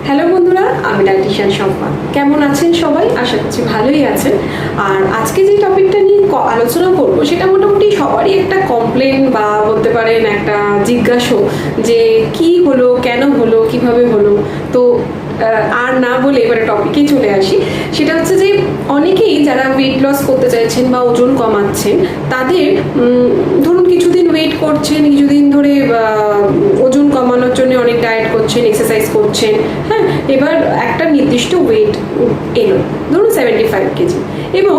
Hello বন্ধুরা, আমি dietician Shampa. কেমন আছেন সবাই? আশা করছি ভালোই আছেন। আর আজকে যে টপিকটা নিয়ে আলোচনা করব সেটা মোটামুটি সবারই একটা কমপ্লেন বা বলতে পারেন একটা জিজ্ঞাসা, যে কি হলো, কেন হলো, কিভাবে হলো। তো আর না বলে এবারে টপিকে চলে আসি। সেটা হচ্ছে যে অনেকেই যারা ওয়েট লস করতে চাইছেন বা ওজন কমাচ্ছেন, তাদের ধরুন কিছুদিন ওয়েট করছেন, কিছুদিন ধরে ওজন কমানোর জন্য অনেক ডায়েট করছেন, এক্সারসাইজ করছেন, হ্যাঁ, এবার একটা নির্দিষ্ট ওয়েট এলো, ধরুন 75 কেজি, এবং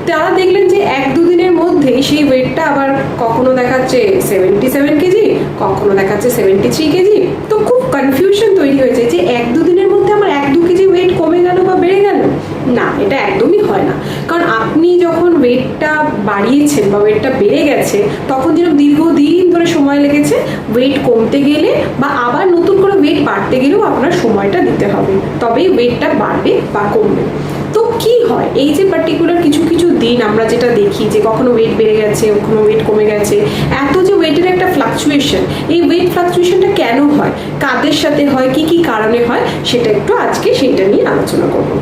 তারা দেখলেন যে 1-2 দিনের মধ্যেই সেই ওয়েটটা আবার কখনো দেখাচ্ছে 77 কেজি, কখনো দেখাচ্ছে 73 কেজি। তো খুব কনফিউশন তৈরি হয়েছে যে 1-2 দিনের মধ্যে আমার 1-2 কেজি ওয়েট কমে গেল বা বেড়ে গেল। না, এটা একদমই হয় না। কারণ আপনি যখন ওয়েটটা বাড়িয়েছেন বা ওয়েটটা বেড়ে গেছে, তখন যেন দীর্ঘদিন ধরে সময় লেগেছে ওয়েট কমতে গেলে বা আবার নতুন করে ওয়েট বাড়তে গেলেও আপনার সময়টা দিতে হবে, তবেই ওয়েটটা বাড়বে বা কমবে। তো কি হয়, এই যে পার্টিকুলার কিছু কিছু দিন আমরা যেটা দেখি যে কখনো ওয়েট বেড়ে গেছে, কখনো ওয়েট কমে গেছে, এত যে ওয়েটের একটা ফ্লাকচুয়েশন, এই ওয়েট ফ্লাকচুয়েশনটা কেন হয়, কাদের সাথে হয়, কি কি কারণে হয়, সেটা একটু আজকে সেইটা নিয়ে আলোচনা করবো।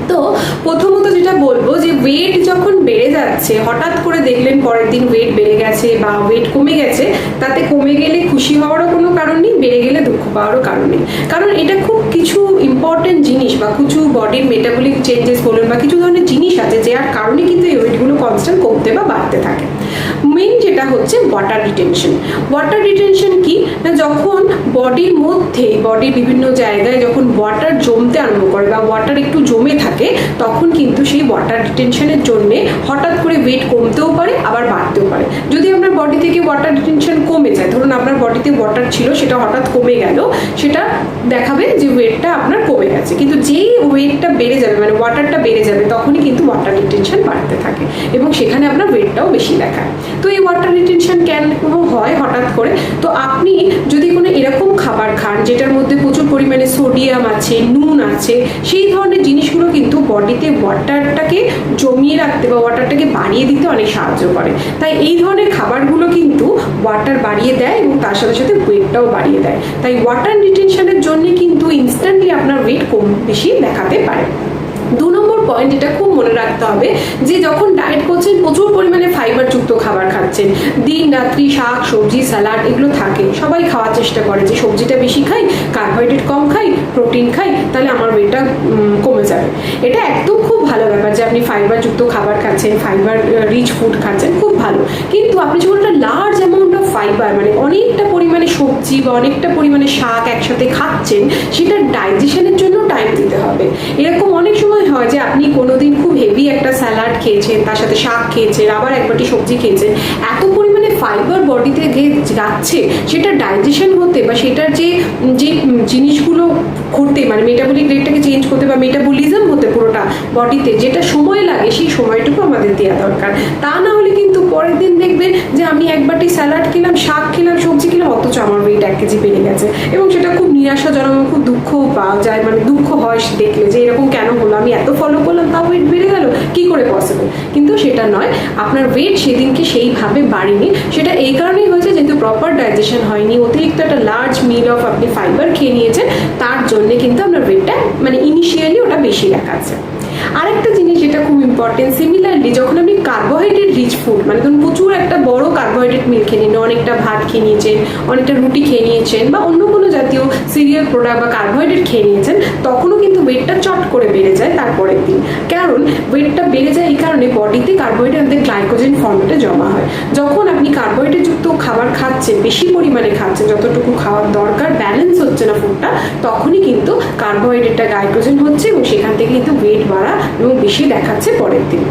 তো প্রথমত যেটা বলবো যে ওয়েট যখন বেড়ে যাচ্ছে, হঠাৎ করে দেখলেন পরের দিন ওয়েট বেড়ে গেছে বা ওয়েট কমে গেছে, তাতে কমে গেলে খুশি হওয়ারও কোনো কারণ নেই, বেড়ে গেলে দুঃখ পাওয়ারও কারণ নেই। কারণ এটা খুব কিছু ইম্পর্টেন্ট জিনিস বা কিছু বডির মেটাবলিক চেঞ্জেস বলুন বা কিছু ধরনের জিনিস আছে যার কারণে কিন্তু এই ওয়েটগুলো কনস্ট্যান্ট কমতে বা বাড়তে থাকে। মেইন যেটা হচ্ছে ওয়াটার রিটেনশন। ওয়াটার রিটেনশন কি না, যখন বডির মধ্যে, বডির বিভিন্ন জায়গায় যখন ওয়াটার জমতে আরম্ভ করে বা ওয়াটার একটু জমে থাকে, তখন কিন্তু সেই ওয়াটার রিটেনশনের জন্য হঠাৎ করে ওয়েট কমতেও পারে আবার বাড়তেও পারে। যদি আপনার বডি থেকে ওয়াটার রিটেনশন কমে যায়, ধরুন আপনার বডিতে ওয়াটার ছিল, সেটা হঠাৎ কমে গেল, সেটা দেখাবে যে ওয়েটটা আপনার কমে গেছে। কিন্তু যেই ওয়েটটা বেড়ে যাবে, মানে ওয়াটারটা বেড়ে যাবে, তখনই কিন্তু ওয়াটার রিটেনশন বাড়তে থাকে এবং সেখানে আপনার ওয়েটটাও বেশি দেখায়। তো এই ওয়াটার রিটেনশন কেন হয় হঠাৎ করে? তো আপনি যদি কোনো এরকম খাবার খান যেটার মধ্যে প্রচুর পরিমাণে সোডিয়াম আছে, নুন আছে, সেই ধরনের জিনিসগুলো কিন্তু বডিতে ওয়াটারটাকে জমিয়ে রাখতে বা ওয়াটারটাকে বাড়িয়ে দিতে অনেক সাহায্য করে। তাই এই ধরনের খাবারগুলো কিন্তু ওয়াটার বাড়িয়ে দেয় এবং তার সাথে সাথে ওয়েটটাও বাড়িয়ে দেয়। তাই ওয়াটার রিটেনশনের জন্য কিন্তু ইনস্ট্যান্টলি আপনার ওয়েট কম বেশি দেখাতে পারে। 2 নম্বর পয়েন্ট, এটা খুব মনে রাখতে হবে যে যখন ডায়েট করছেন, প্রচুর পরিমাণে ফাইবারযুক্ত খাবার খাচ্ছেন, দিন রাত্রি শাক সবজি স্যালাড এগুলো থাকে, সবাই খাওয়ার চেষ্টা করে যে সবজিটা বেশি খাই, কার্বোহাইড্রেট কম খাই, প্রোটিন খাই, তাহলে আমার ওয়েটটা কমে যাবে। এটা একদম খুব ভালো ব্যাপার যে আপনি ফাইবারযুক্ত খাবার খাচ্ছেন, ফাইবার রিচ ফুড খাচ্ছেন, খুব ভালো। কিন্তু আপনি যখন একটা লার্জ অ্যামাউন্ট অফ ফাইবার, মানে অনেকটা পরিমাণে সবজি বা অনেকটা পরিমাণে শাক একসাথে খাচ্ছেন, সেটা ডাইজেশনের জন্য টাইম দিতে হবে। এরকম অনেক সময় হয় যে আপনি কোনোদিন খুব হেভি একটা স্যালাড খেয়েছেন, তার সাথে শাক খেয়েছেন, আবার এক বাটি সবজি খেয়েছেন, এত পরিমাণে ফাইবার বডিতে যাচ্ছে, সেটা ডাইজেশন হতে বা সেটার যে যে জিনিসগুলো করতে, মানে মেটাবলিক রেটটাকে চেঞ্জ করতে বা মেটাবলিজম হতে পুরোটা বডিতে যেটা সময় লাগে, সেই সময়টুকু আমাদের দেওয়া দরকার। তা না হলে কিন্তু পরের দিন দেখবেন যে আমি এক বাটি স্যালাড খেলাম, শাক খেলাম, সবজি খেলাম, অথচ আমার ওয়েট 1 কেজি বেড়ে গেছে, এবং সেটা খুব নিরাশাজনক, খুব দুঃখ পাওয়া যায়, মানে দুঃখ হয় দেখলে যে এরকম কেন হলো, আমি এত ফলো করলাম তাও ওয়েট বেড়ে গেল, কি করে পসিবল? কিন্তু সেটা নয়, আপনার ওয়েট সেদিনকে সেইভাবে বাড়েনি। সেটা এই কারণেই হয়েছে যেহেতু প্রপার ডাইজেশন হয়নি, অতিরিক্ত একটা লার্জ মিল অফ আপনি ফাইবার খেয়ে নিয়েছেন, তার জন্য কিন্তু আপনার ওয়েটটা মানে ইনিশিয়ালি ওটা বেশি দেখাচ্ছে। আরেকটা জিনিস যেটা খুব ইম্পর্টেন্ট, সিমিলারলি যখন আপনি কার্বোহাইড্রেট রিচ ফুড, মানে ধরুন প্রচুর একটা বড় কার্বোহাইড্রেট মিল খেয়ে নিন, অনেকটা ভাত খেয়ে নিয়েছেন, অনেকটা রুটি খেয়ে নিয়েছেন বা অন্য কোনো জাতীয় সিরিয়াল প্রোডাক্ট বা কার্বোহাইড্রেট খেয়ে নিয়েছেন, তখনও কিন্তু ওয়েটটা চট করে বেড়ে যায় তারপরের দিন। কারণ ওয়েটটা বেড়ে যায় এই কারণে বডিতে কার্বোহাইড্রেট আমাদের গ্লাইকোজেন ফর্মেটে জমা হয়। যখন আপনি কার্বোহাইড্রেটযুক্ত খাবার খাচ্ছেন, বেশি পরিমাণে খাচ্ছেন, যতটুকু খাওয়ার দরকার, ব্যালেন্স হচ্ছে না ফুডটা, তখনই কিন্তু কার্বোহাইড্রেটটা গ্লাইকোজেন হচ্ছে এবং সেখান থেকে কিন্তু ওয়েট বাড়া এবং বেশি দেখাচ্ছে পরের দিন।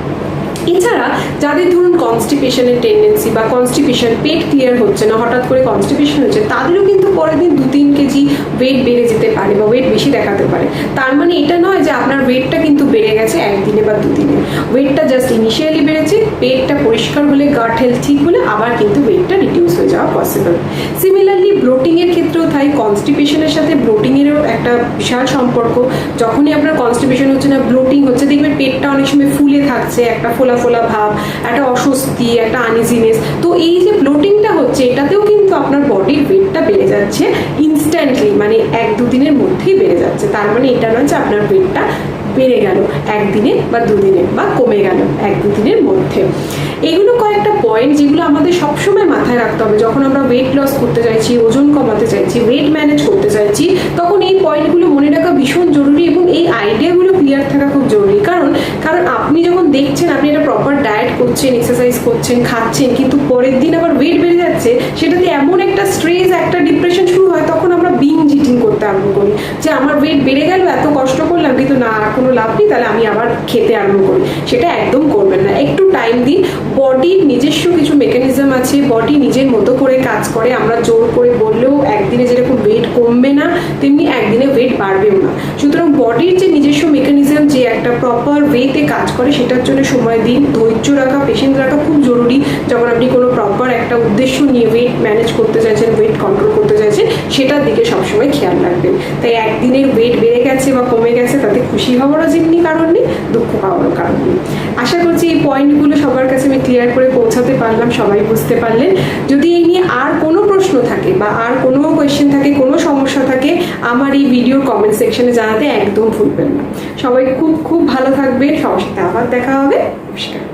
এছাড়া যাদের ধরুন কনস্টিপেশনের টেন্ডেন্সি বা কনস্টিপেশন, পেট ক্লিয়ার হচ্ছে না, হঠাৎ করে কনস্টিপেশন হচ্ছে, তাদেরও কিন্তু পরের দিন 2-3 কেজি ওয়েট বেড়ে যেতে পারে বা ওয়েট বেশি দেখাতে পারে। তার মানে এটা নয় যে আপনার ওয়েটটা কিন্তু বেড়ে গেছে একদিনে বা 2 দিনে, ওয়েটটা জাস্ট ইনিশিয়ালি বেড়েছে, পেটটা পরিষ্কার হলে, গাট হেলথ ঠিক হলে আবার কিন্তু ওয়েটটা রিডিউস হয়ে যাওয়া পসিবল। সিমিলারলি ব্লোটিংয়ের ক্ষেত্রেও তাই, কনস্টিপেশনের সাথে ব্লোটিংয়েরও একটা বিশাল সম্পর্ক। যখনই আপনার কনস্টিপেশন হচ্ছে না, ব্লোটিং হচ্ছে, দেখবেন পেটটা অনেক সময় ফুলে থাকছে, একটা ফোলা ফোলা ভাব, একটা অস্বস্তি, একটা আনইজিনেস। তো এই যে ব্লোটিংটা হচ্ছে, এটাতেও কিন্তু আপনার বডির ওয়েটটা বেড়ে যাচ্ছে ইনস্ট্যান্টলি, মানে 1-2 দিনের মধ্যেই বেড়ে যাচ্ছে। তার মানে এটা নয় যে আপনার ওয়েটটা বেড়ে গেল একদিনে বা দুদিনে, বা কমে গেল 1-2 দিনের মধ্যে। এগুলো কয়েকটা পয়েন্ট যেগুলো আমাদের সবসময় মাথায় রাখতে হবে যখন আমরা ওয়েট লস করতে চাইছি, ওজন কমাতে চাইছি, ওয়েট ম্যানেজ করতে চাইছি, তখন এই পয়েন্টগুলো মনে রাখা ভীষণ জরুরি এবং এই আইডিয়াগুলো ক্লিয়ার থাকা খুব জরুরি। কারণ আপনি যখন দেখছেন আপনি একটা প্রপার ডায়েট করছেন, এক্সারসাইজ করছেন, খাচ্ছেন, কিন্তু পরের দিন আবার ওয়েট বেড়ে যাচ্ছে, সেটাতে এমন একটা স্ট্রেস, একটা ডিপ্রেশন শুরু হয়, তখন আমরা বিঞ্জ ইটিং করতে আরম্ভ করি যে আমার ওয়েট বেড়ে গেল, এত কষ্ট করলাম কিন্তু না, আর কোনো লাভ নেই, তাহলে আমি আবার খেতে আরম্ভ করি। সেটা একদম করবেন না। একটু টাইম দিন। বডির নিজস্ব কিছু মেকানিজম আছে, বডি নিজের মতো করে কাজ করে। আমরা জোর করে বললেও একদিনে যেরকম ওয়েট কমবে না, তেমনি একদিনে ওয়েট বাড়বেও না। সুতরাং বডির যে নিজস্ব মেকানিজম যে একটা প্রপার ওয়েতে কাজ করে, সেটার জন্য সময় দিন। ধৈর্য রাখা, পেশেন্স রাখা খুব জরুরি যখন আপনি কোনো প্রপার একটা উদ্দেশ্য নিয়ে ওয়েট ম্যানেজ করতে চাইছেন, ওয়েট কন্ট্রোল করতে চাইছেন, সেটার দিকে সবসময় খেয়াল রাখবেন। তাই একদিনের ওয়েট বেড়ে গেছে বা কমে গেছে তাতে খুশি হওয়ারও যেমনি কারণ নেই, দুঃখ পাওয়ারও কারণ নেই। আশা করছি এই পয়েন্টগুলো সবার কাছে আমি ক্লিয়ার করে পৌঁছাতে পারলাম, সবাই বুঝতে পারলেন। যদি এই নিয়ে আর কোনো প্রশ্ন থাকে বা আর কোনো কোয়েশ্চেন থাকে, কোনো সমস্যা থাকে, আমার এই ভিডিওর কমেন্ট সেকশনে জানাতে একদম ভুলবেন না। সবাই খুব খুব ভালো থাকবে। সবার সাথে আবার দেখা হবে। নমস্কার।